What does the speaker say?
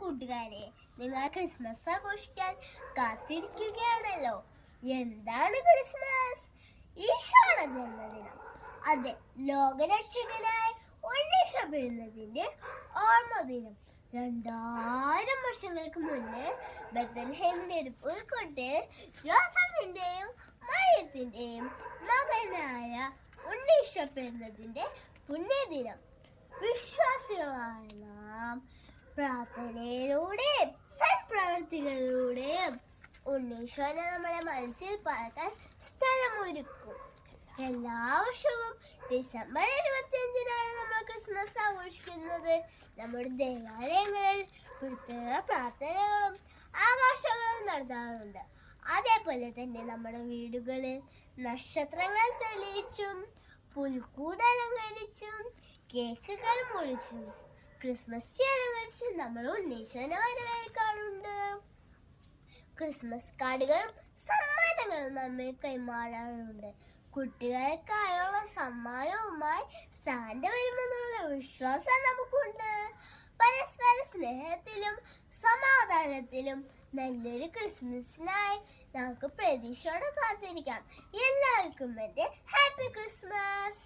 കൂട്ടുകാരെ, നിങ്ങൾ ക്രിസ്മസ് ആഘോഷിക്കാൻ കാത്തിരിക്കുകയാണല്ലോ. എന്താണ് ക്രിസ്മസ്? ഈശോയുടെ ജന്മദിനം. അതെ, ലോകരക്ഷകനായി ഉണ്ണീശോ പിറന്നതിന്റെ ഓർമ്മദിനം. 2000 വർഷങ്ങൾക്ക് മുന്നേ ബെത്ലഹേമിലെ ഒരു പുൽക്കൂട്ടിൽ ജോസഫിന്റെയും മറിയത്തിന്റെയും മകനായ ഉണ്ണീശോ പിറന്നതിന്റെ പുണ്യദിനം. വിശ്വാസികളായ നാം പ്രാർത്ഥനയിലൂടെയും സൽപ്രവർത്തികളിലൂടെയും ഉണ്ണീശോനെ നമ്മുടെ മനസ്സിൽ പറക്കാൻ സ്ഥലമൊരുക്കും. എല്ലാ വർഷവും ഡിസംബർ 25-നാണ് നമ്മൾ ക്രിസ്മസ് ആഘോഷിക്കുന്നത്. നമ്മുടെ ദേവാലയങ്ങളിൽ പ്രത്യേക പ്രാർത്ഥനകളും ആഘോഷങ്ങളും നടത്താറുണ്ട്. അതേപോലെ തന്നെ നമ്മുടെ വീടുകളിൽ നക്ഷത്രങ്ങൾ തെളിയിച്ചും പുൽക്കൂട് അലങ്കരിച്ചും കേക്കുകൾ മുറിച്ചും ക്രിസ്മസ് ചെലവഴിച്ച് നമ്മൾ ഉണ്ണീശോനെ വരവേൽക്കാറുണ്ട്. ക്രിസ്മസ് കാർഡുകളും സമ്മാനങ്ങളും നമ്മൾ കൈമാറാറുണ്ട്. കുട്ടികൾക്കായുള്ള സമ്മാനവുമായി സാന്റ വരുമെന്നുള്ള വിശ്വാസം നമുക്കുണ്ട്. പരസ്പര സ്നേഹത്തിലും സമാധാനത്തിലും നല്ലൊരു ക്രിസ്മസിനായി നമുക്ക് പ്രതീക്ഷയോടെ കാത്തിരിക്കാം. എല്ലാവർക്കും എൻ്റെ ഹാപ്പി ക്രിസ്മസ്.